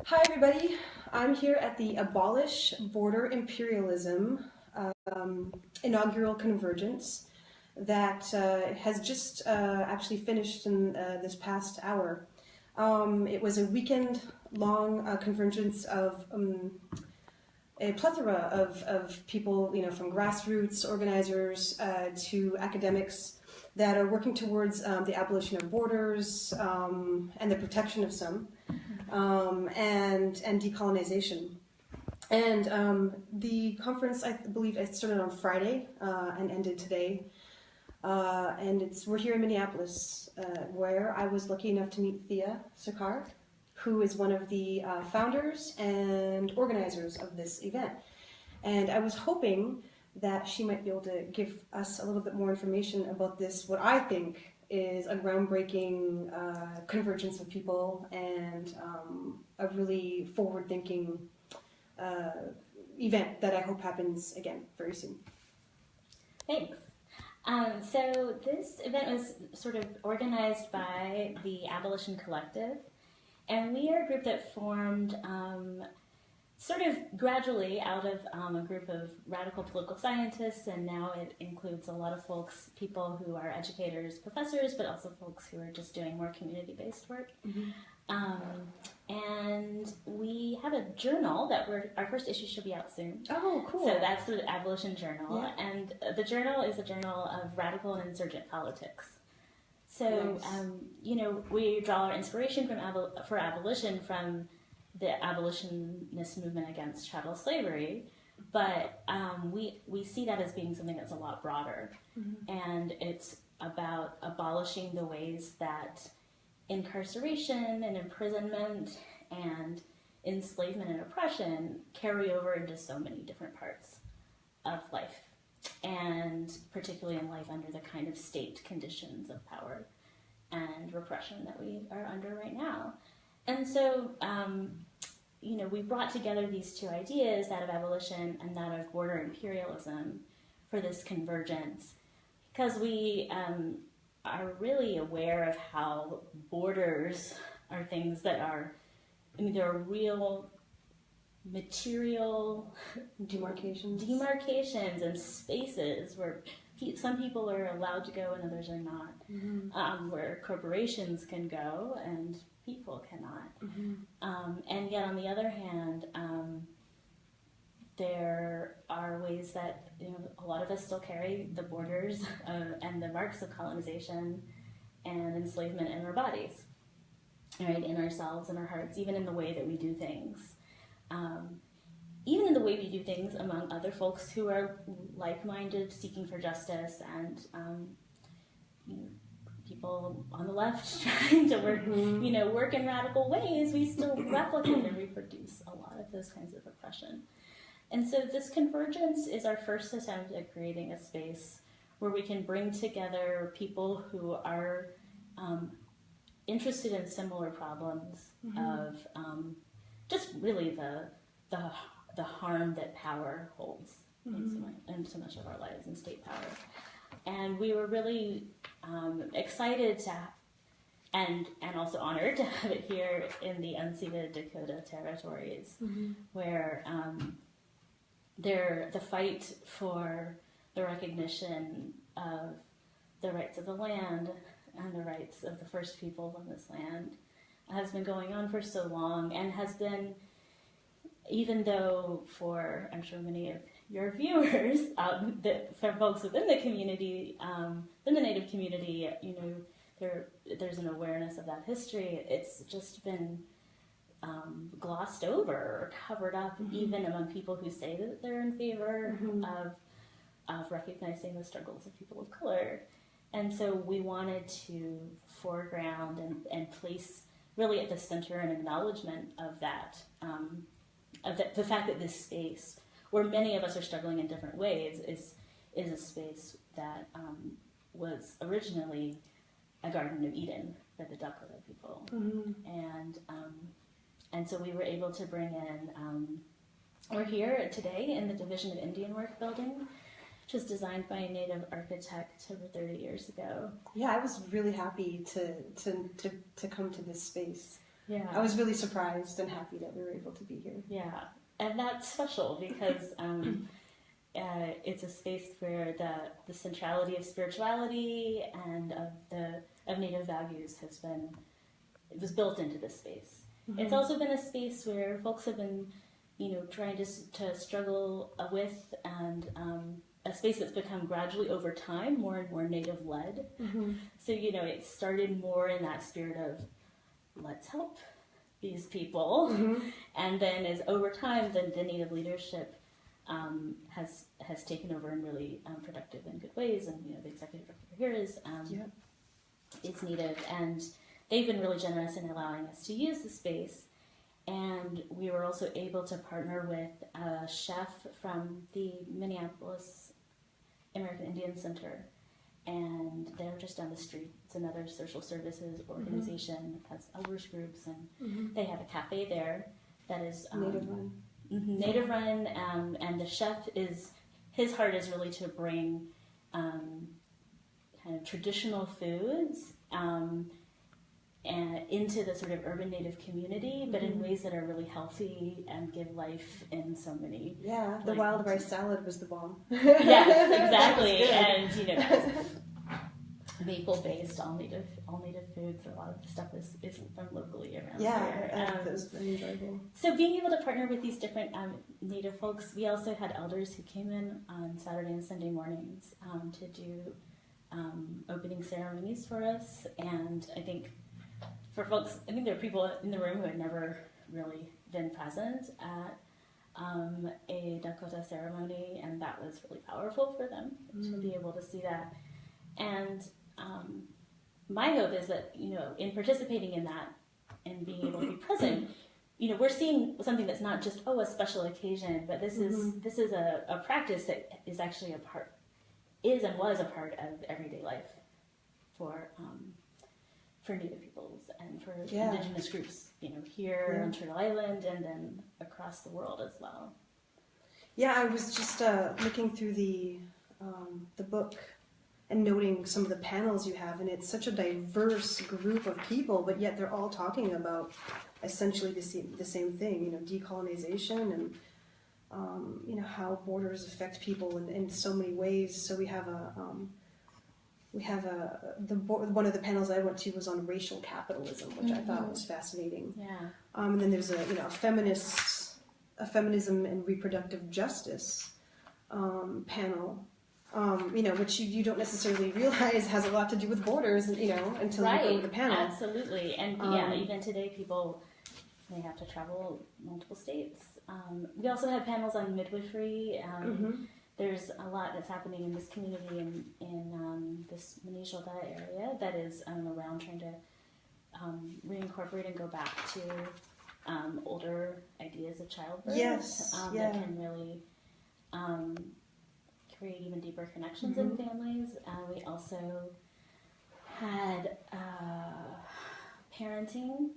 Hi everybody, I'm here at the Abolish Border Imperialism inaugural convergence that has just actually finished in this past hour. It was a weekend-long convergence of a plethora of people, from grassroots organizers to academics that are working towards the abolition of borders and the protection of some. And decolonization. And the conference, I believe, it started on Friday and ended today. And we're here in Minneapolis, where I was lucky enough to meet Thea Sarkar, who is one of the founders and organizers of this event. And I was hoping that she might be able to give us a little bit more information about this, what I think is a groundbreaking convergence of people and a really forward-thinking event that I hope happens again very soon. Thanks. So this event was sort of organized by the Abolition Collective, and we are a group that formed sort of gradually out of a group of radical political scientists, and now it includes a lot of people who are educators, professors, but also folks who are just doing more community-based work. And we have a journal that our first issue should be out soon. Oh, cool. So that's the Abolition Journal, yeah. And the journal is a journal of radical and insurgent politics. So, nice. We draw our inspiration for abolition from the abolitionist movement against chattel slavery, but we see that as being something that's a lot broader, and it's about abolishing the ways that incarceration and imprisonment and enslavement and oppression carry over into so many different parts of life, and particularly in life under the kind of state conditions of power and repression that we are under right now. And so, we brought together these two ideas, that of abolition and that of border imperialism, for this convergence, because we are really aware of how borders are things that are, there are real material demarcations and spaces where some people are allowed to go and others are not, where corporations can go and people cannot. And yet, on the other hand, there are ways that a lot of us still carry the borders and the marks of colonization and enslavement in our bodies, right? In ourselves and our hearts, even in the way that we do things. Even in the way we do things among other folks who are like-minded, seeking for justice, and people on the left trying to work, work in radical ways, we still replicate and reproduce a lot of those kinds of oppression. And so this convergence is our first attempt at creating a space where we can bring together people who are interested in similar problems of just really the harm that power holds in so much of our lives, and state power. And we were really excited and also honored to have it here in the unceded Dakota territories, where the fight for the recognition of the rights of the land and the rights of the first peoples on this land has been going on for so long, and has been, even though for, I'm sure, many of your viewers, for folks within the community, in the Native community, there's an awareness of that history. It's just been glossed over or covered up, even among people who say that they're in favor of recognizing the struggles of people of color. And so we wanted to foreground and place really at the center an acknowledgement of that, the fact that this space, where many of us are struggling in different ways, is a space that was originally a Garden of Eden for the Dakota people. And so we were able to bring in, we're here today in the Division of Indian Work building, which was designed by a Native architect over 30 years ago. Yeah, I was really happy to come to this space. Yeah. I was really surprised and happy that we were able to be here. Yeah, and that's special because it's a space where the centrality of spirituality and of Native values was built into this space. Mm-hmm. It's also been a space where folks have been, trying to struggle with, and a space that's become gradually over time more and more Native led. Mm-hmm. So it started more in that spirit of let's help these people, mm-hmm. and then as over time the Native leadership has taken over in really productive and good ways, and the executive director here is Native, and they've been really generous in allowing us to use the space. And we were also able to partner with a chef from the Minneapolis American Indian Center, and they're just down the street. It's another social services organization that has elders groups, and they have a cafe there that is Native run. Native run, and the chef his heart is really to bring kind of traditional foods and into the sort of urban Native community, but in ways that are really healthy and give life in so many. Yeah, the wild rice salad was the bomb. Yes, exactly, and that's maple based, all native foods. A lot of the stuff is from locally around here. That was very enjoyable. So being able to partner with these different Native folks, we also had elders who came in on Saturday and Sunday mornings to do opening ceremonies for us, and I think for folks, I think there are people in the room who had never really been present at a Dakota ceremony, and that was really powerful for them to be able to see that. And my hope is that, in participating in that and being able to be present, we're seeing something that's not just, a special occasion, but this is a practice that is actually and was a part of everyday life for Native peoples and for indigenous groups, here on Turtle Island and then across the world as well. Yeah, I was just looking through the book and noting some of the panels you have, and it's such a diverse group of people, but yet they're all talking about essentially the same thing, decolonization and how borders affect people in so many ways. So we have one of the panels I went to was on racial capitalism, which I thought was fascinating. Yeah. And then there's a feminism and reproductive justice panel, which you don't necessarily realize has a lot to do with borders, until you go to the panel. Absolutely, and even today people may have to travel multiple states. We also have panels on midwifery. There's a lot that's happening in this community in this Minnesota area that is around trying to reincorporate and go back to older ideas of childbirth. Yes, that can really create even deeper connections in families. We also had parenting.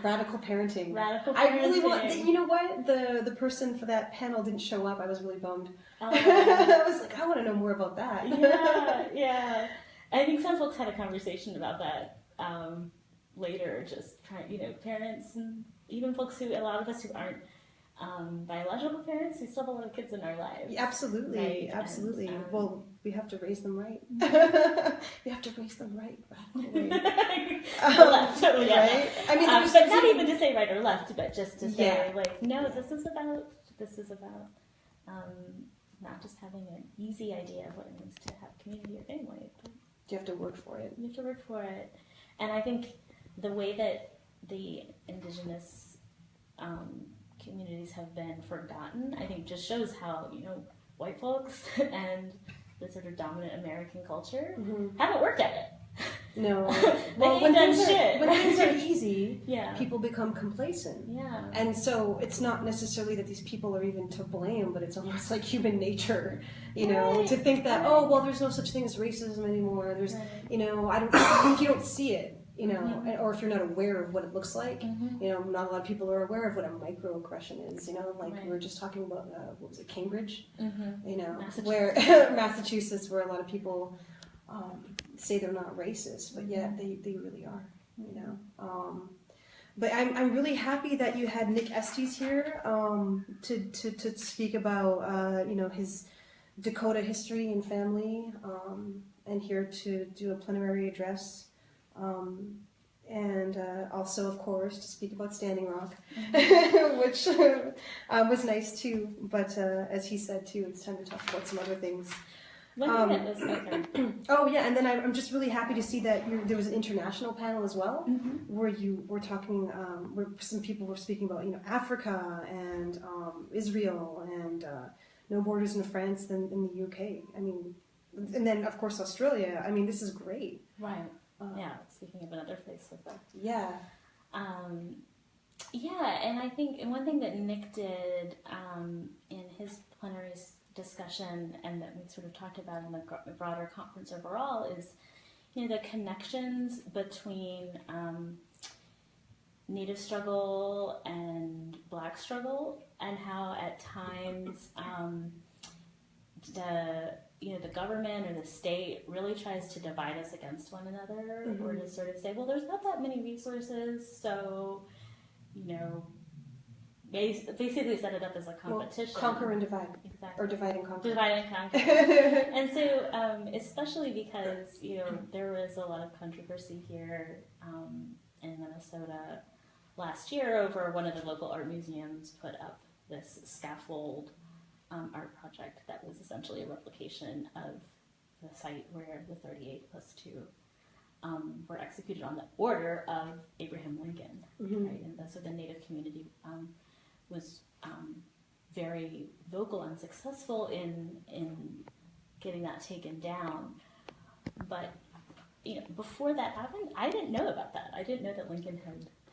Radical parenting. Radical parenting. I really want. You know what? The person for that panel didn't show up. I was really bummed. Oh. I was like, I want to know more about that. Yeah. I think some folks had a conversation about that later. Just trying, parents and even folks a lot of us who aren't biological parents, we still have a lot of kids in our lives. Absolutely, right? absolutely. And, well, we have to raise them right. We have to raise them right, radically. Left, totally, right? I mean, but not even to say right or left, but just to say, no, this is about not just having an easy idea of what it means to have community or family, but you have to work for it. You have to work for it. And I think the way that the indigenous communities have been forgotten, I think just shows how, white folks and the sort of dominant American culture haven't worked at it. No. Well, when things are easy, yeah. people become complacent. Yeah. And so it's not necessarily that these people are even to blame, but it's almost like human nature, to think that, there's no such thing as racism anymore. There's, if you don't see it, or if you're not aware of what it looks like, not a lot of people are aware of what a microaggression is, we were just talking about, Cambridge, where Massachusetts, where a lot of people say they're not racist, but yet they really are. you know. But I'm really happy that you had Nick Estes here to speak about his Dakota history and family, and here to do a plenary address, and also, of course, to speak about Standing Rock, which was nice too. But as he said too, it's time to talk about some other things. One thing that was okay. Oh yeah, and then I'm just really happy to see that there was an international panel as well, where you were talking, where some people were speaking about Africa and Israel and no borders in France than in the UK. I mean, and then of course Australia. I mean, this is great. Right. Yeah. Speaking of another place with that. Yeah. Yeah, and I think one thing that Nick did in his plenary discussion, and that we sort of talked about in the broader conference overall, is the connections between Native struggle and Black struggle, and how at times the government or the state really tries to divide us against one another, or to sort of say, well, there's not that many resources, so basically set it up as a competition. Well, conquer and divide. Exactly. Or divide and conquer. Divide and conquer. And so, especially because, there was a lot of controversy here in Minnesota last year over one of the local art museums put up this scaffold art project that was essentially a replication of the site where the 38 plus 2 were executed on the order of Abraham Lincoln. Right? And so the Native community was very vocal and successful in getting that taken down. But before that happened, I didn't know about that. I didn't know that Lincoln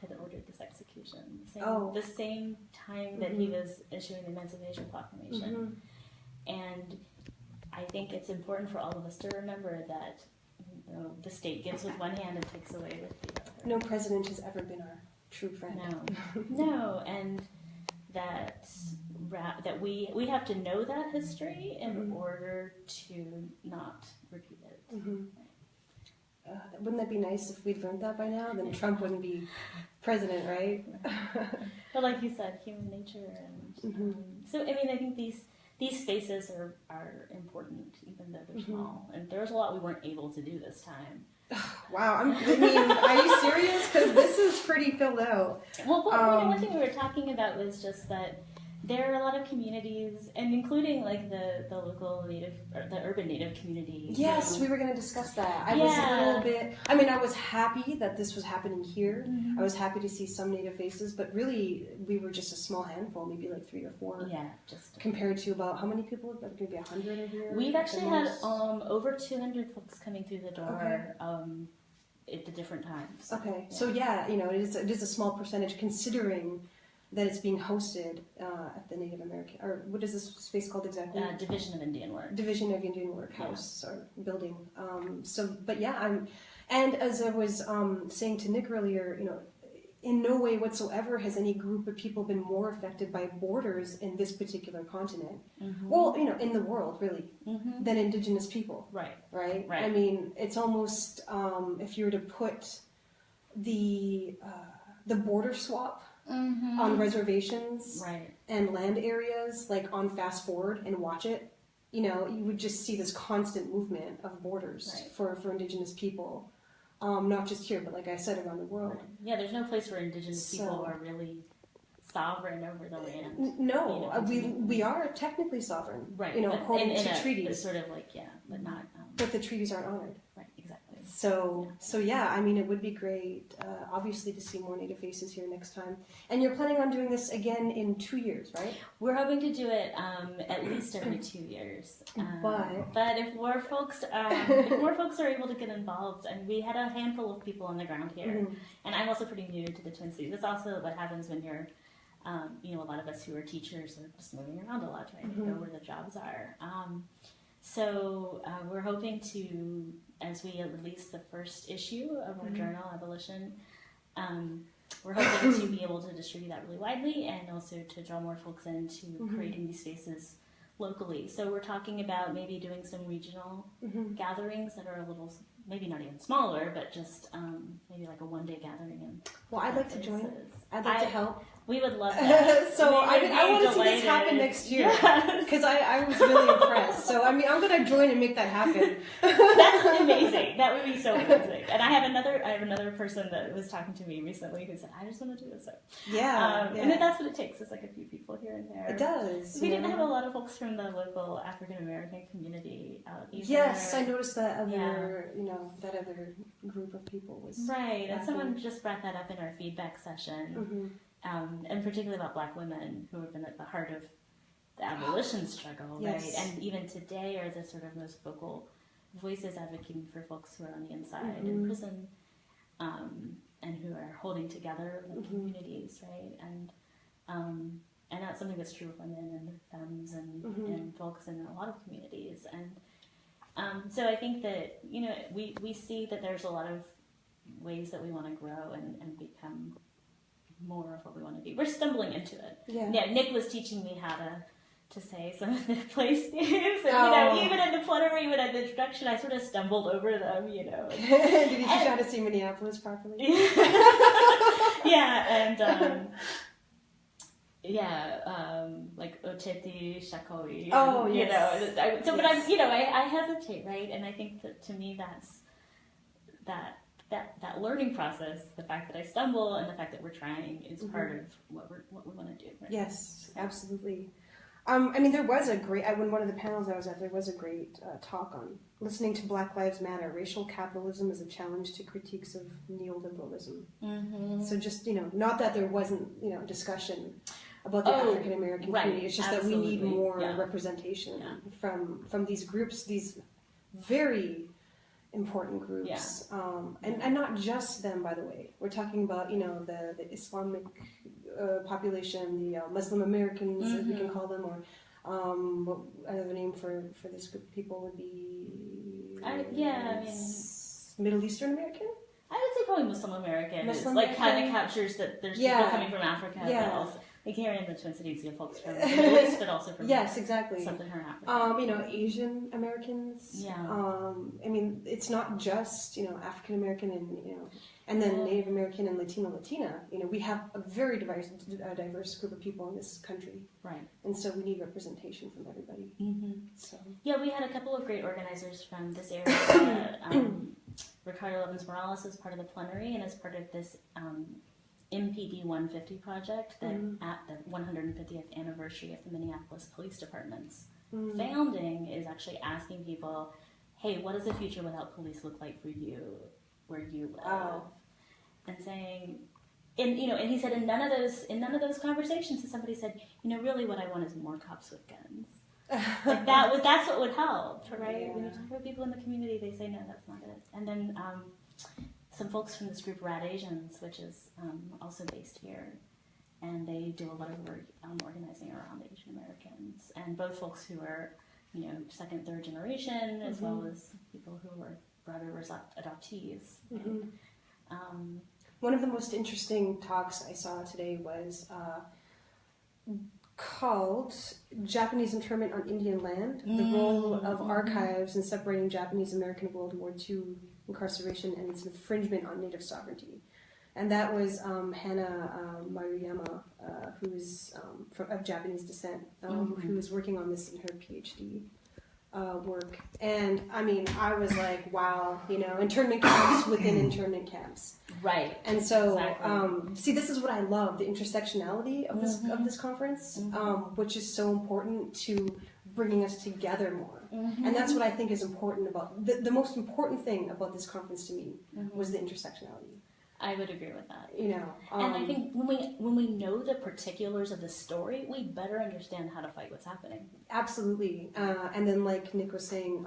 had ordered this execution. The same time that he was issuing the Emancipation Proclamation. And I think it's important for all of us to remember that the state gives with one hand and takes away with the other. No president has ever been our true friend. No, and that we have to know that history in order to not repeat it. Wouldn't that be nice if we'd learned that by now? Then Trump wouldn't be president, right? But like you said, human nature, and so I mean, I think these spaces are important, even though they're small. And there's a lot we weren't able to do this time. Wow, I mean, are you serious? Because this is pretty filled out. Well, one thing we were talking about was just that there are a lot of communities, and including like the local Native, or the urban Native community. Yes, we were going to discuss that. I was a little bit, I was happy that this was happening here. I was happy to see some Native faces, but really we were just a small handful, maybe like 3 or 4. Yeah, just compared to about how many people? Maybe 100 are here. We've actually had over 200 folks coming through the door at the different times. Okay, so yeah, it is a small percentage considering that it's being hosted at the Native American, or what is this space called exactly? Division of Indian Work. Division of Indian Work House or building. But yeah, and as I was saying to Nick earlier, in no way whatsoever has any group of people been more affected by borders in this particular continent. Well, in the world really, than Indigenous people. Right. I mean, it's almost if you were to put the border swap on reservations and land areas, like on fast forward and watch it, you would just see this constant movement of borders for Indigenous people, not just here, but like I said, around the world. Yeah, there's no place where Indigenous people are really sovereign over the land. No, we are technically sovereign, according to treaties. But sort of like, but not. But the treaties aren't honored. Right, exactly. So yeah, I mean, it would be great, obviously, to see more Native faces here next time. And you're planning on doing this again in 2 years, right? We're hoping to do it at least every 2 years. But if more folks are able to get involved, and we had a handful of people on the ground here, and I'm also pretty new to the Twin Cities. That's also what happens when you're, a lot of us who are teachers are just moving around a lot, trying to know where the jobs are. So we're hoping to, as we release the first issue of our journal, Abolition, we're hoping to be able to distribute that really widely, and also to draw more folks into creating these spaces locally. So we're talking about maybe doing some regional gatherings that are a little maybe not even smaller, but just maybe like a one-day gathering. And well, I'd like to join. I'd like to help. We would love that. So I want to see this happen next year because I was really impressed. So I mean, I'm going to join and make that happen. That's amazing. That would be so amazing. And I have another person that was talking to me recently who said, "I just want to do this." So yeah. And that's what it takes. It's like a few people here and there. It does. We didn't have a lot of folks from the local African American community out either. Yes, I noticed that other that other group of people was right. And someone just brought that up in our feedback session. Mm-hmm. And particularly about Black women who have been at the heart of the abolition struggle, yes. right? And even today are the sort of most vocal voices advocating for folks who are on the inside in prison, and who are holding together like communities, right? And that's something that's true of women and femmes and folks in a lot of communities. And so I think that we see that there's a lot of ways that we want to grow and become more of what we want to be. We're stumbling into it. Yeah. Nick was teaching me how to say some of the place names, and even in the plenary, even at the introduction, I sort of stumbled over them. Did he teach you how to say Minneapolis properly? Yeah, and like Ocheti Shakoi. Oh, yes. But I hesitate, right? And I think that to me that learning process, the fact that I stumble and the fact that we're trying is part of what we want to do. Right? Yes, absolutely. I mean, there was a great, when one of the panels I was at, there was a great talk on listening to Black Lives Matter, racial capitalism as a challenge to critiques of neoliberalism. Mm-hmm. So just, not that there wasn't, discussion about the African American community. It's just that we need more representation from these groups, these very important groups, and not just them, by the way. We're talking about the Islamic population, the Muslim Americans, as we can call them, or another name for this group of people would be Middle Eastern American. I would say probably Muslim American. It's like kind of captures that there's people coming from Africa, but also like here in the Twin Cities, you have folks from the Middle East, but also from Sub-Saharan Africa. Asian Americans. Yeah. I mean, it's not just African American and then Native American and Latina. We have a very diverse group of people in this country. Right. And so we need representation from everybody. Mm-hmm. So we had a couple of great organizers from this area. Ricardo Levins Morales is part of the plenary and is part of this MPD 150 project that at the 150th anniversary of the Minneapolis Police Department's founding is actually asking people, hey, what does the future without police look like for you where you live? And saying, and he said in none of those conversations, somebody said, really what I want is more cops with guns. Like that's what would help, right? Yeah. When you talk about people in the community, they say, no, that's not it. And then some folks from this group, Rad Asians, which is also based here, and they do a lot of work organizing around Asian Americans, and both folks who are, second, third generation, as well as people who are broader adoptees. One of the most interesting talks I saw today was called Japanese Internment on Indian Land, the role of archives in separating Japanese American World War II incarceration and its infringement on Native sovereignty. And that was Hana Maruyama, who's of Japanese descent, who was working on this in her PhD work. And I mean, I was like, wow, internment camps within internment camps. Right. And so, see, this is what I love, the intersectionality of this conference, which is so important to bringing us together more. And that's what I think is important about, the most important thing about this conference to me was the intersectionality. I would agree with that. And I think when we know the particulars of the story, we better understand how to fight what's happening. Absolutely. And then, like Nick was saying,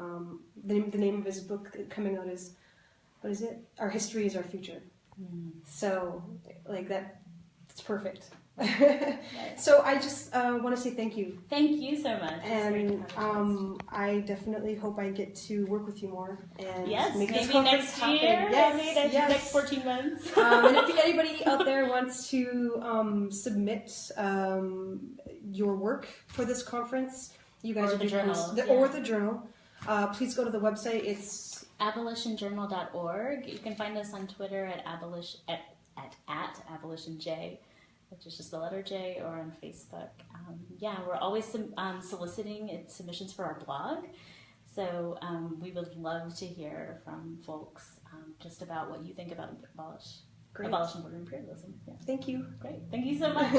the name of his book coming out is, what is it? Our History is Our Future. So, like it's perfect. So I just want to say thank you. Thank you so much. And I definitely hope I get to work with you more. And make this maybe next year. Yes, next 14 months. And if anybody out there wants to submit your work for this conference, you guys or the journal, or the journal, please go to the website. It's Abolishinjournal.org. You can find us on Twitter at abolishinj, which is just the letter J, or on Facebook. We're always soliciting submissions for our blog. So we would love to hear from folks just about what you think about Abolish. Great. Abolish and border imperialism. Yeah. Thank you. Great. Thank you so much.